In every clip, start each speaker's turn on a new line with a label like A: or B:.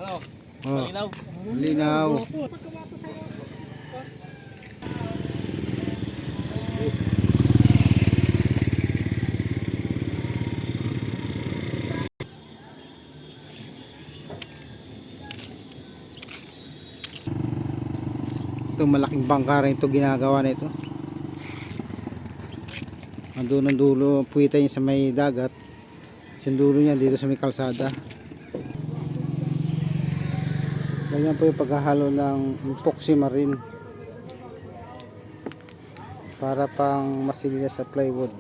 A: Ano?
B: Oh,
A: Malinaw?
B: linaw. Ito malaking bangka rin ito ginagawa nito. Andun ang dulo, puwita niya sa may dagat. Sindulo niya dito sa may kalsada. Ganyan po yung paghahalo ng epoxy marine para pang masilya sa plywood.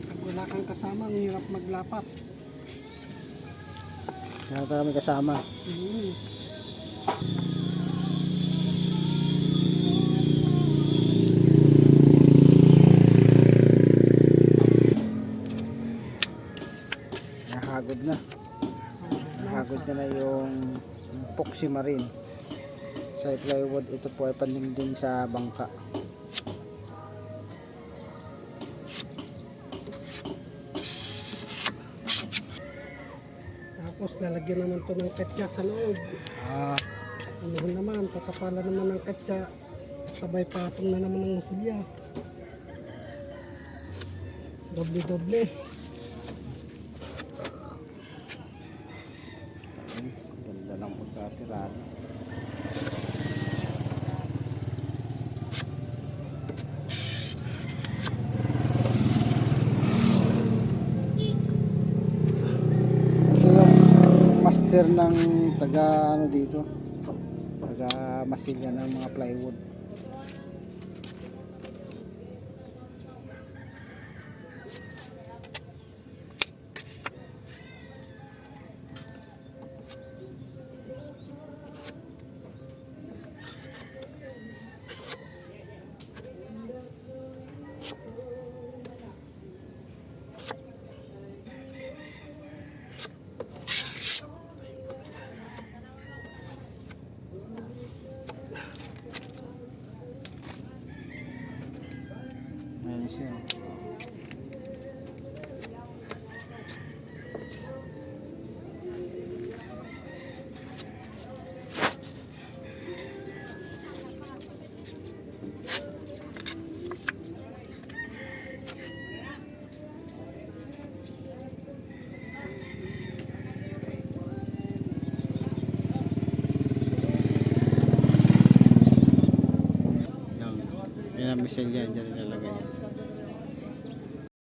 C: Pag wala kang kasama, ang hirap maglapat.
B: Kaya kami kasama. Nahagod na. Nahagod na yung epoxy marine sa plywood. Ito po ay panlingding sa bangka.
C: Tapos lalagyan naman to ng katsa sa loob. Ano naman, tatapalan naman ng katsa. Sabay patong na naman ng musilya. Doble-doble.
B: Ganda ng pagkatirado. Ito yung master ng taga ano dito, taga masilya ng mga plywood. Ayan siya. Yan ang misil yan, dyan ilalagay yan.